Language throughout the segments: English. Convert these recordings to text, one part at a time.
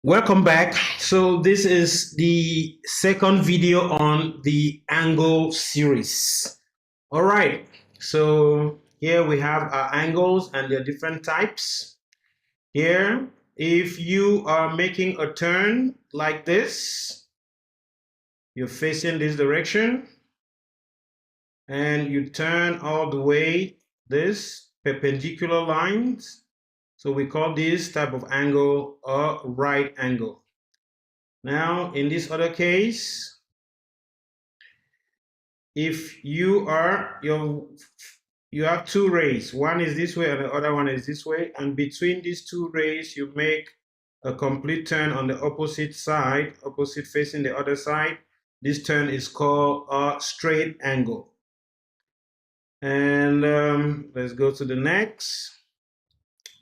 Welcome back. So this is the second video on the angle series. All right. So here we have our angles and their different types. Here, if you are making a turn like this, you're facing this direction and you turn all the way this perpendicular lines. So we call this type of angle a right angle. Now, in this other case, if you have two rays, one is this way and the other one is this way, and between these two rays you make a complete turn on the opposite side, opposite facing the other side. This turn is called a straight angle. And let's go to the next.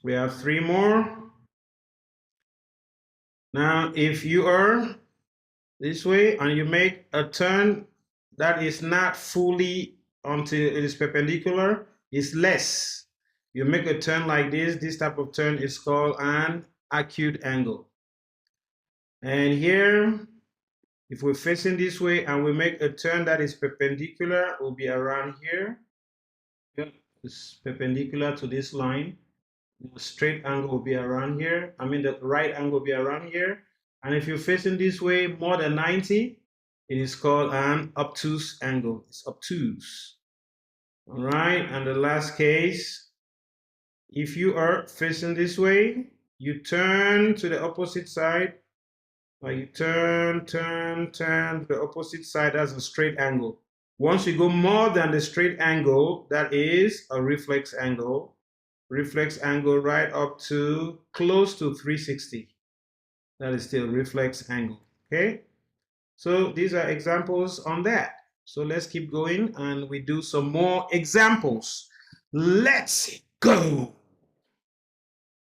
We have three more. Now, if you are this way and you make a turn that is not fully until it is perpendicular, it's less. You make a turn like this type of turn is called an acute angle. And here, if we're facing this way and we make a turn that is perpendicular, it will be around here. It's perpendicular to this line. The straight angle will be around here. I mean, the right angle will be around here. And if you're facing this way more than 90, it is called an obtuse angle. It's obtuse. All right. And the last case, if you are facing this way, you turn to the opposite side. You turn to the opposite side. That's a straight angle. Once you go more than the straight angle, that is a reflex angle. Reflex angle right up to close to 360. That is still reflex angle. Okay. So these are examples on that. So let's keep going and we do some more examples. Let's go.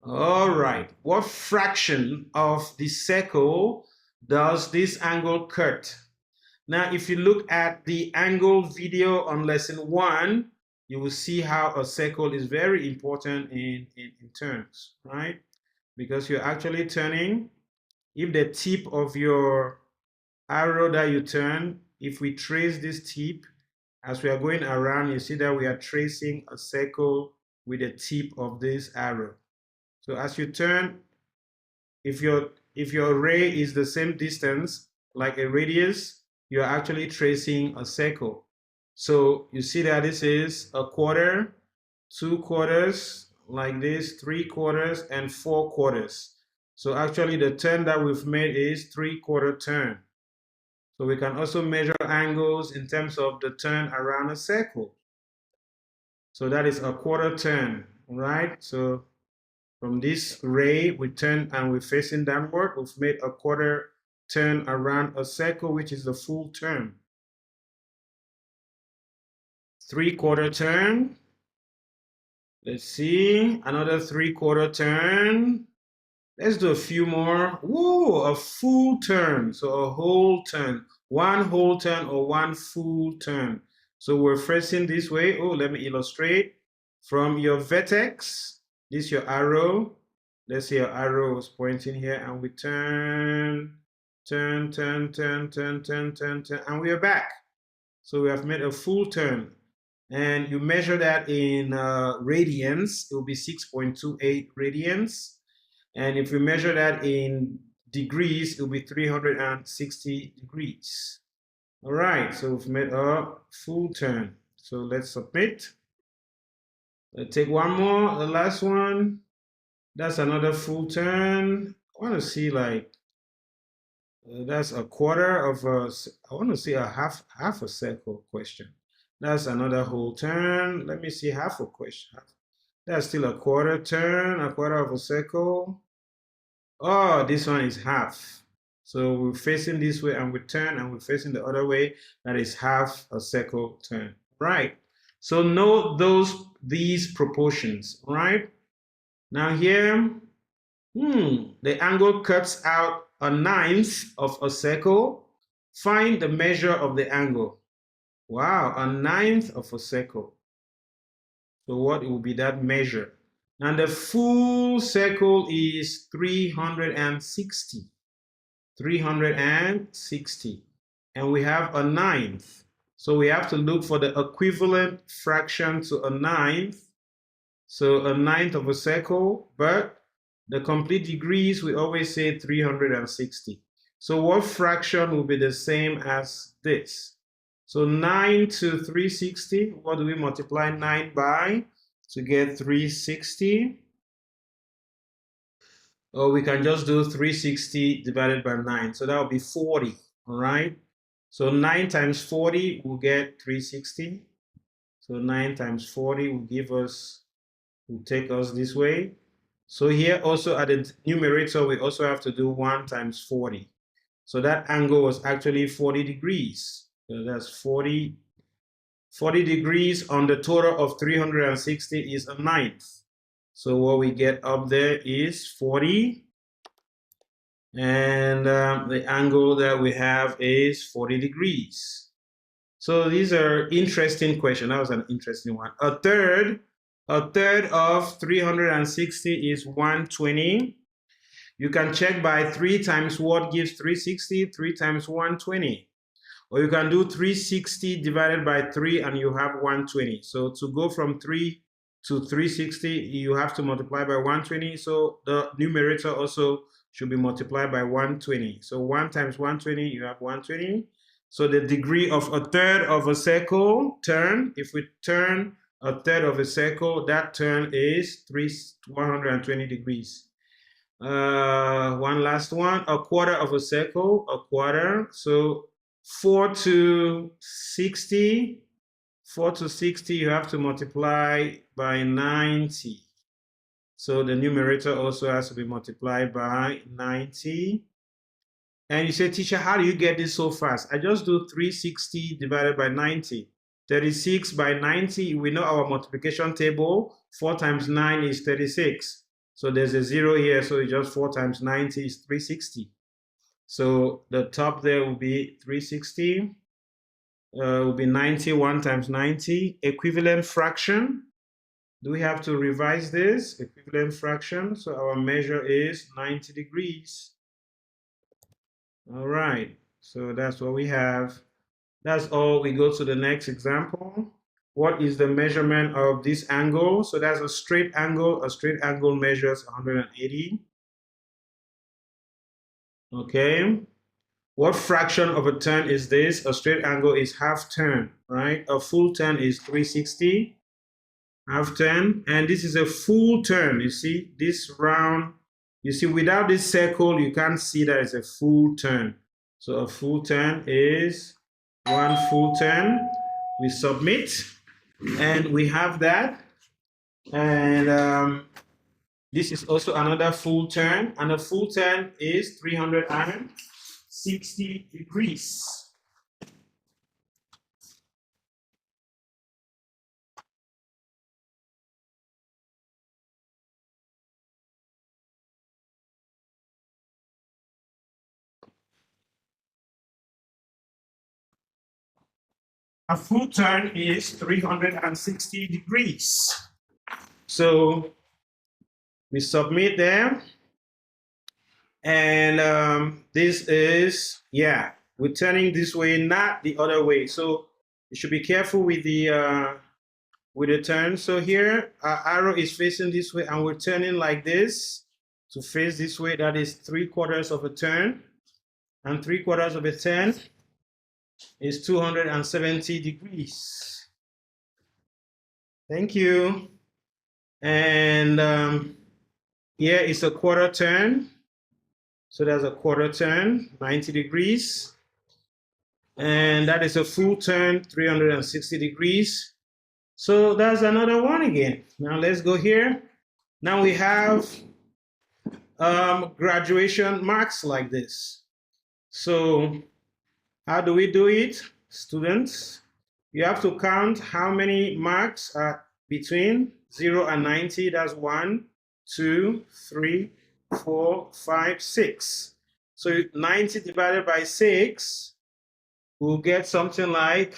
All right. What fraction of the circle does this angle cut? Now, if you look at the angle video on lesson 1, you will see how a circle is very important in turns, right? Because you're actually turning. If the tip of your arrow that you turn, if we trace this tip as we are going around, you see that we are tracing a circle with the tip of this arrow. So as you turn, if your ray is the same distance, like a radius, you're actually tracing a circle. So you see that this is a quarter, 2 quarters, like this, 3 quarters, and 4 quarters. So actually the turn that we've made is 3/4 turn. So we can also measure angles in terms of the turn around a circle. So that is a quarter turn, right? So from this ray, we turn and we're facing downward. We've made a quarter turn around a circle, which is the full turn. 3/4 turn. Let's see, another 3/4 turn. Let's do a few more. Whoa, a full turn. So a whole turn, one whole turn or one full turn. So we're facing this way. Oh, let me illustrate. From your vertex, this is your arrow. Let's say your arrow is pointing here and we turn, and we are back. So we have made a full turn. And you measure that in radians, it will be 6.28 radians. And if we measure that in degrees, it will be 360 degrees. All right, so we've made a full turn. So let's submit. Let's take one more, the last one. That's another full turn. I want to see like, that's a quarter of a, I want to see a half a circle question. That's another whole turn. Let me see half a question. That's still a quarter turn, a quarter of a circle. Oh, this one is half. So we're facing this way and we turn and we're facing the other way. That is half a circle turn. Right. So note these proportions. All right. Now here, the angle cuts out a ninth of a circle. Find the measure of the angle. Wow, a ninth of a circle. So what will be that measure? And the full circle is 360. 360. And we have a ninth. So we have to look for the equivalent fraction to a ninth. So a ninth of a circle, but the complete degrees, we always say 360. So what fraction will be the same as this? So 9 to 360, what do we multiply 9 by to get 360? Or we can just do 360 divided by 9. So that will be 40, all right? So 9 times 40 will get 360. So 9 times 40 will take us this way. So here also at the numerator, we also have to do 1 times 40. So that angle was actually 40 degrees. So that's 40 degrees on the total of 360 is a ninth. So what we get up there is 40. And the angle that we have is 40 degrees. So these are interesting questions. That was an interesting one. A third of 360 is 120. You can check by 3 times what gives 360, 3 times 120. Or you can do 360 divided by 3 and you have 120. So to go from 3 to 360, you have to multiply by 120. So the numerator also should be multiplied by 120. So 1 times 120, you have 120. So the degree of a third of a circle turn, if we turn a third of a circle, that turn is 120 degrees. One last one, a quarter of a circle, a quarter. So 4 to 60, you have to multiply by 90. So the numerator also has to be multiplied by 90. And you say, teacher, how do you get this so fast? I just do 360 divided by 90. 36 by 90, we know our multiplication table. 4 times 9 is 36. So there's a 0 here, so it's just 4 times 90 is 360. So the top there will be 360. Will be 90, 1 times 90. Equivalent fraction. Do we have to revise this? Equivalent fraction. So our measure is 90 degrees. All right. So that's what we have. That's all. We go to the next example. What is the measurement of this angle? So that's a straight angle. A straight angle measures 180. Okay. What fraction of a turn is this? A straight angle is half turn, right? A full turn is 360. Half turn, and this is a full turn. You see this round, you see without this circle you can't see that it's a full turn. So a full turn is 1 full turn. We submit and we have that, and this is also another full turn, and a full turn is 360 degrees. A full turn is 360 degrees. So we submit them, and this is, yeah, we're turning this way, not the other way. So you should be careful with the turn. So here our arrow is facing this way and we're turning like this to face this way. That is 3/4 of a turn, and 3/4 of a turn is 270 degrees. Thank you. And here is a quarter turn. So that's a quarter turn, 90 degrees. And that is a full turn, 360 degrees. So that's another one again. Now let's go here. Now we have graduation marks like this. So how do we do it, students? You have to count how many marks are between 0 and 90. That's 1, 2, 3, 4, 5, 6. So 90 divided by 6, we'll get something like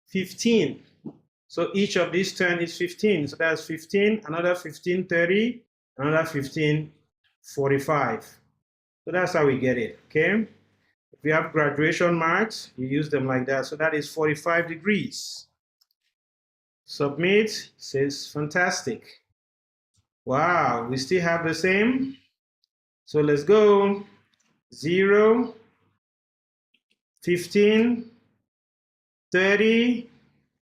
15. So each of these turn is 15. So that's 15, another 15, 30, another 15, 45. So that's how we get it, okay? If you have graduation marks, you use them like that. So that is 45 degrees. Submit, says fantastic. Wow, we still have the same. So let's go. 0, 15, 30,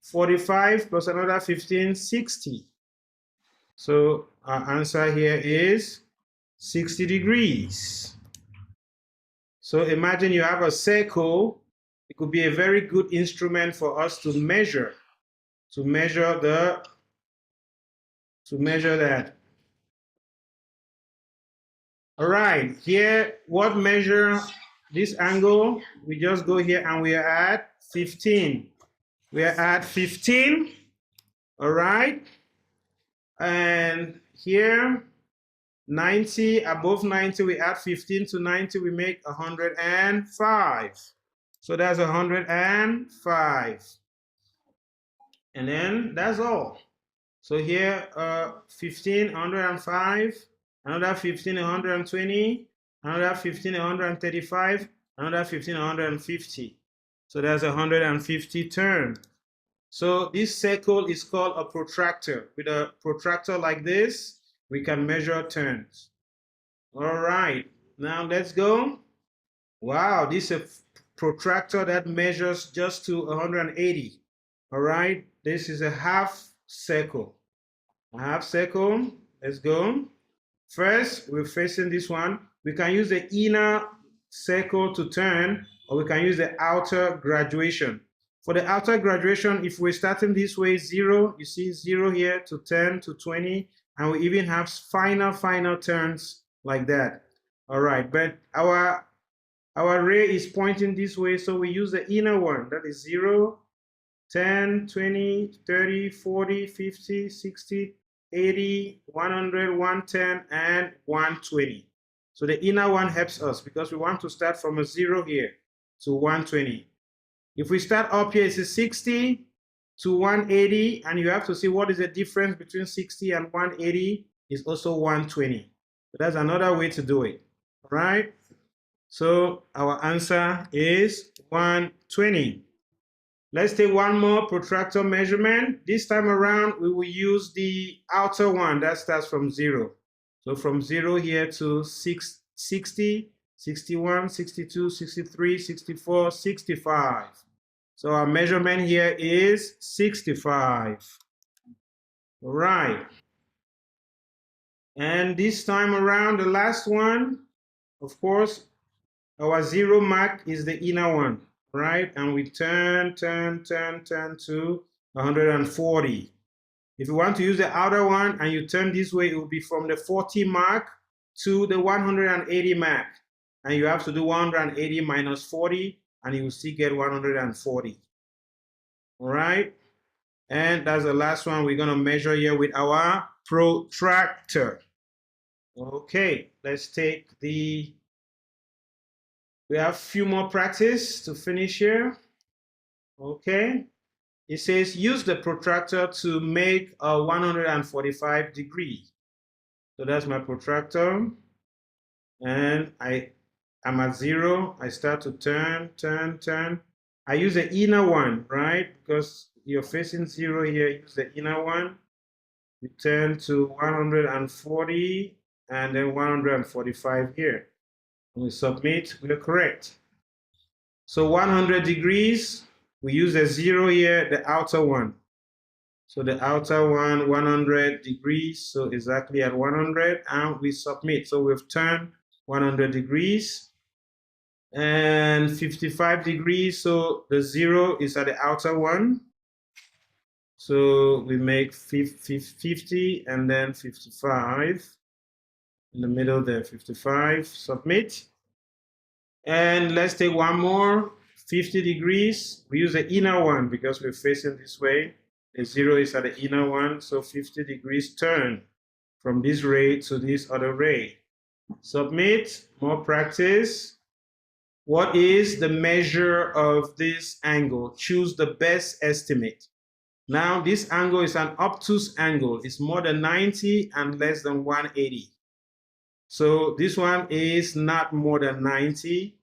45 plus another 15, 60. So our answer here is 60 degrees. So imagine you have a circle. It could be a very good instrument for us to measure that. All right, here, what measure this angle? We just go here and we are at 15. We are at 15, all right? And here, 90, above 90, we add 15 to 90, we make 105. So that's 105. And then that's all. So here, 15, 105, another 15, 120, another 15, 135, another 15, 150. So that's 150 turns. So this circle is called a protractor. With a protractor like this, we can measure turns. All right, now let's go. Wow, this is a protractor that measures just to 180. All right, this is a half circle. A half circle, let's go. First, we're facing this one. We can use the inner circle to turn, or we can use the outer graduation. For the outer graduation, if we're starting this way, 0, you see 0 here to 10 to 20, and we even have final turns like that. All right, but our ray is pointing this way, so we use the inner one. That is 0, 10, 20, 30, 40, 50, 60, 80, 100, 110, and 120. So the inner one helps us because we want to start from a 0 here to 120. If we start up here, it's a 60 to 180, and you have to see what is the difference between 60 and 180 is also 120. So that's another way to do it, all right? So our answer is 120. Let's take one more protractor measurement. This time around, we will use the outer one that starts from 0. So from 0 here to 60, 61, 62, 63, 64, 65. So our measurement here is 65. All right. And this time around, the last one, of course, our 0 mark is the inner one, right? And we turn to 140. If you want to use the outer one and you turn this way, it will be from the 40 mark to the 180 mark. And you have to do 180 minus 40, and you will still get 140. All right? And that's the last one we're going to measure here with our protractor. Okay, let's take we have a few more practice to finish here. Okay, it says use the protractor to make a 145 degree. So that's my protractor, and I'm at 0. I start to turn. I use the inner one, right? Because you're facing 0 here, use the inner one. We turn to 140 and then 145 here. We submit, we're correct. So 100 degrees, we use a 0 here, the outer one. So the outer one, 100 degrees, so exactly at 100, and we submit. So we've turned 100 degrees and 55 degrees, so the 0 is at the outer one. So we make 50 and then 55. In the middle there, 55, submit. And let's take one more, 50 degrees. We use the inner one because we're facing this way. The 0 is at the inner one, so 50 degrees turn from this ray to this other ray. Submit, more practice. What is the measure of this angle? Choose the best estimate. Now this angle is an obtuse angle. It's more than 90 and less than 180. So this one is not more than 90.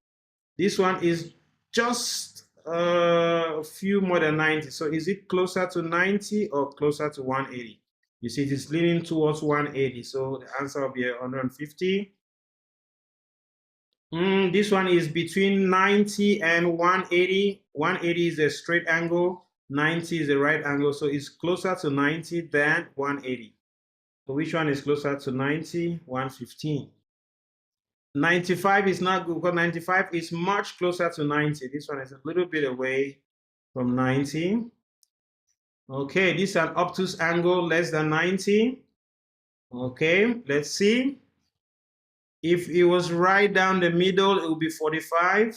This one is just a few more than 90. So is it closer to 90 or closer to 180? You see, it is leaning towards 180. So the answer will be 150. This one is between 90 and 180. 180 is a straight angle. 90 is a right angle. So it's closer to 90 than 180. So which one is closer to 90? 115. 95 is not good because 95 is much closer to 90. This one is a little bit away from 90. Okay, this is an obtuse angle less than 90. Okay, let's see. If it was right down the middle, it would be 45.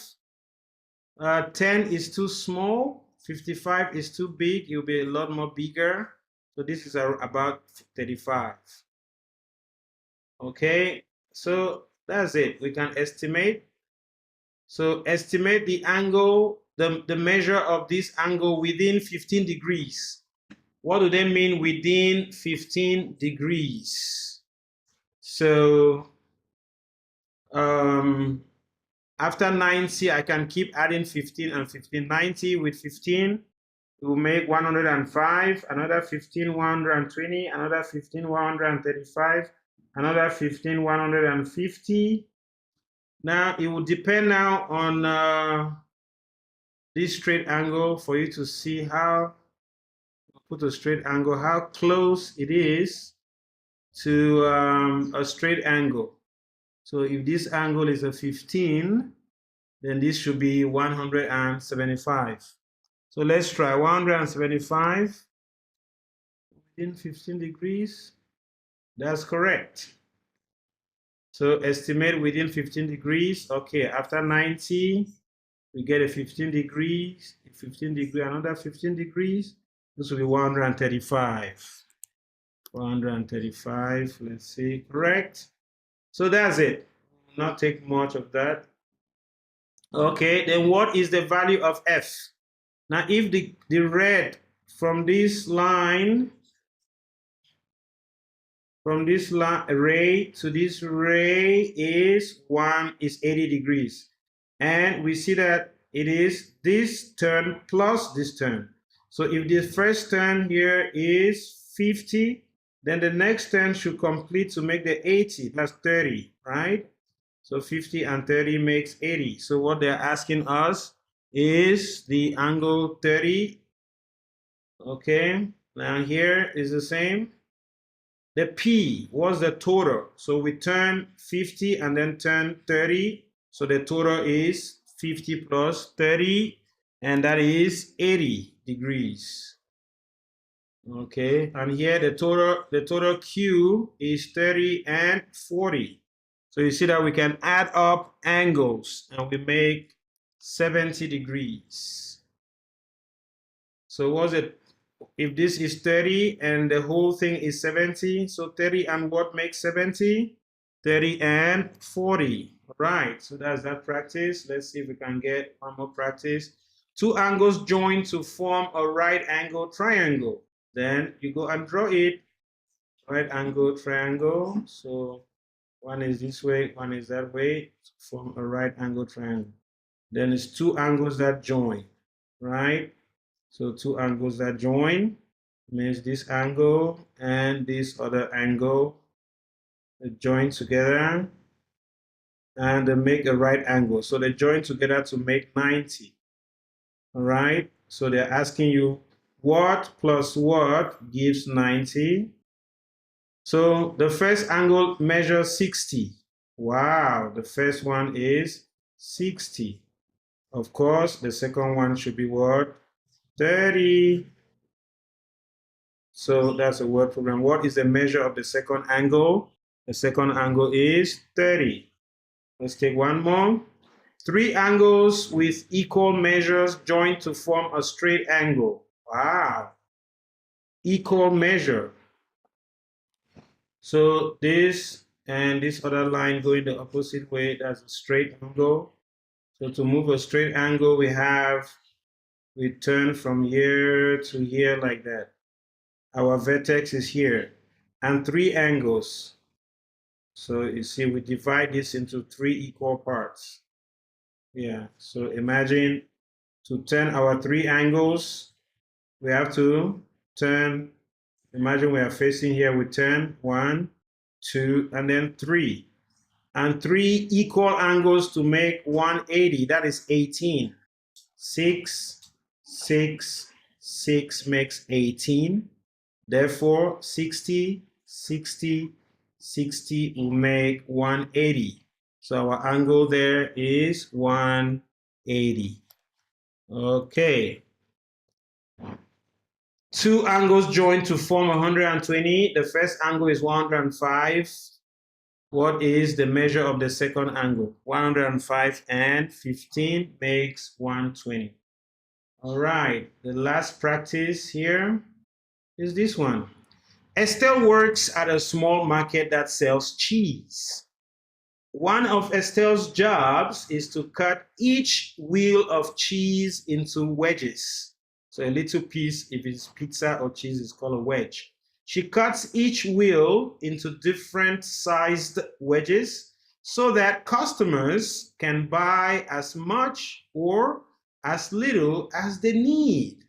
10 is too small. 55 is too big. It will be a lot more bigger. So this is about 35. Okay, so that's it. We can estimate. So estimate the angle, the measure of this angle within 15 degrees. What do they mean within 15 degrees? So after 90, I can keep adding 15 and 15. 90 with 15, it will make 105, another 15, 120, another 15, 135, another 15, 150. Now, it will depend now on this straight angle for you to see how, put a straight angle, how close it is to a straight angle. So if this angle is a 15, then this should be 175. So let's try 175 within 15 degrees. That's correct. So estimate within 15 degrees. Okay, after 90, we get a 15 degrees, another 15 degrees. This will be 135. 135, let's see, correct. So that's it. Not take much of that. Okay, then what is the value of F? Now, if the red from this line, ray to this ray is 80 degrees. And we see that it is this turn plus this turn. So if the first turn here is 50, then the next turn should complete to make the 80. That's 30, right? So 50 and 30 makes 80. So what they're asking us is the angle 30. Okay, now here is the same. The P was the total. So we turn 50 and then turn 30. So the total is 50 plus 30, and that is 80 degrees. Okay, and here the total Q is 30 and 40. So you see that we can add up angles and we make 70 degrees. So what's it? If this is 30 and the whole thing is 70, so 30 and what makes 70? 30 and 40. All right, so that's that practice. Let's see if we can get one more practice. Two angles join to form a right angle triangle. Then you go and draw it. Right angle triangle. So one is this way, one is that way, to form a right angle triangle. Then it's two angles that join, right? So two angles that join means this angle and this other angle join together and they make a right angle. So they join together to make 90. All right. So they're asking you what plus what gives 90. So the first angle measures 60. Wow, the first one is 60. Of course, the second one should be what? 30. So that's a word problem. What is the measure of the second angle? The second angle is 30. Let's take one more. Three angles with equal measures join to form a straight angle. Wow. Equal measure. So this and this other line going the opposite way, that's a straight angle. So to move a straight angle, we have We turn from here to here like that. Our vertex is here. And 3 angles. So you see, we divide this into 3 equal parts. Yeah, so imagine to turn our 3 angles, we have to turn, imagine we are facing here, we turn 1, 2, and then 3. And 3 equal angles to make 180, that is 18. 6, 6, 6 makes 18. Therefore, 60, 60, 60 will make 180. So our angle there is 180. Okay. 2 angles join to form 120. The first angle is 105. What is the measure of the second angle? 105 and 15 makes 120. All right, the last practice here is this one. Estelle works at a small market that sells cheese. One of Estelle's jobs is to cut each wheel of cheese into wedges. So a little piece, if it's pizza or cheese, is called a wedge. She cuts each wheel into different sized wedges so that customers can buy as much or as little as they need.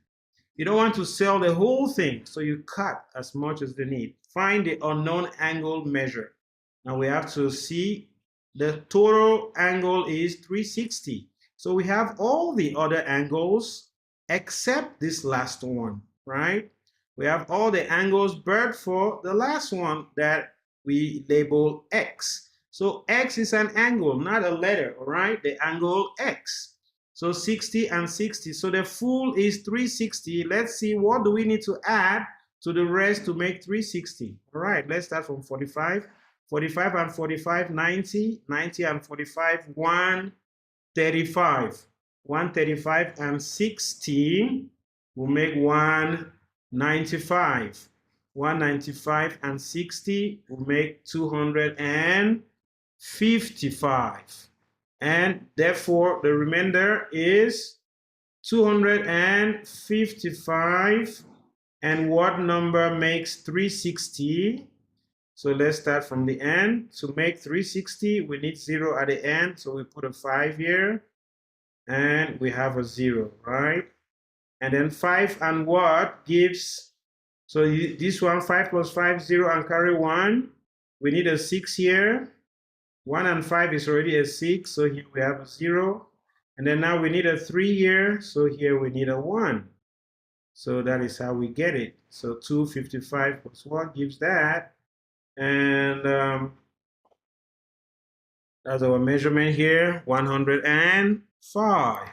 You don't want to sell the whole thing, so you cut as much as they need. Find the unknown angle measure. Now we have to see the total angle is 360. So we have all the other angles except this last one, right? We have all the angles but for the last one that we label X. So X is an angle, not a letter, all right? The angle X. So 60 and 60. So the full is 360. Let's see, what do we need to add to the rest to make 360? All right, let's start from 45. 45 and 45, 90. 90 and 45, 135. 135 and 60 will make 195. 195 and 60 will make 255. And therefore, the remainder is 255. And what number makes 360? So let's start from the end. To make 360, we need 0 at the end. So we put a 5 here. And we have a 0, right? And then 5 and what gives? So this one, 5 plus 5, 0 and carry 1. We need a 6 here. 1 and 5 is already a 6, so here we have a 0. And then now we need a 3 here, so here we need a 1. So that is how we get it. So 255 plus 1 gives that. And that's our measurement here, 105.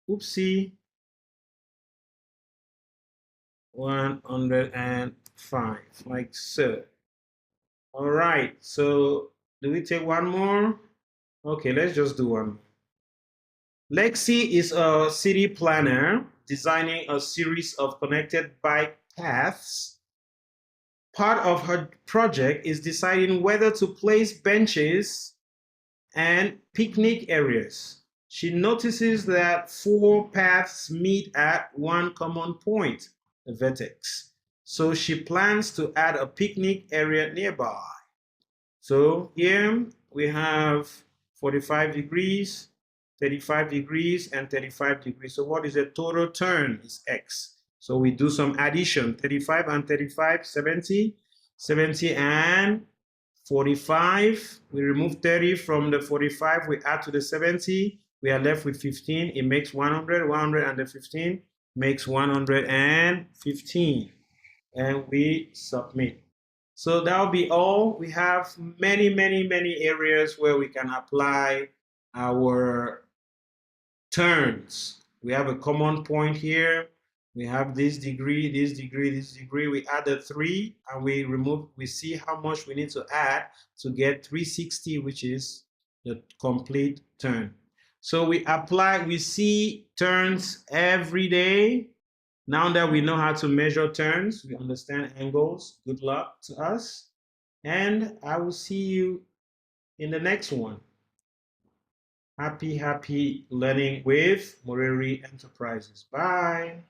Oopsie. 105, like so. All right, so do we take one more? Okay, let's just do one. Lexi is a city planner designing a series of connected bike paths. Part of her project is deciding whether to place benches and picnic areas. She notices that 4 paths meet at one common point, the vertex. So she plans to add a picnic area nearby. So here we have 45 degrees, 35 degrees, and 35 degrees. So what is the total turn? Is X. So we do some addition. 35 and 35, 70. 70 and 45. We remove 30 from the 45. We add to the 70. We are left with 15. It makes 100. 100 and the 15 makes 115. And we submit. So that'll be all. We have many, many, many areas where we can apply our turns. We have a common point here. We have this degree, this degree, this degree. We add the 3 and we remove, we see how much we need to add to get 360, which is the complete turn. So we apply, we see turns every day. Now that we know how to measure turns, we understand angles. Good luck to us. And I will see you in the next one. Happy learning with Moreri Enterprises. Bye.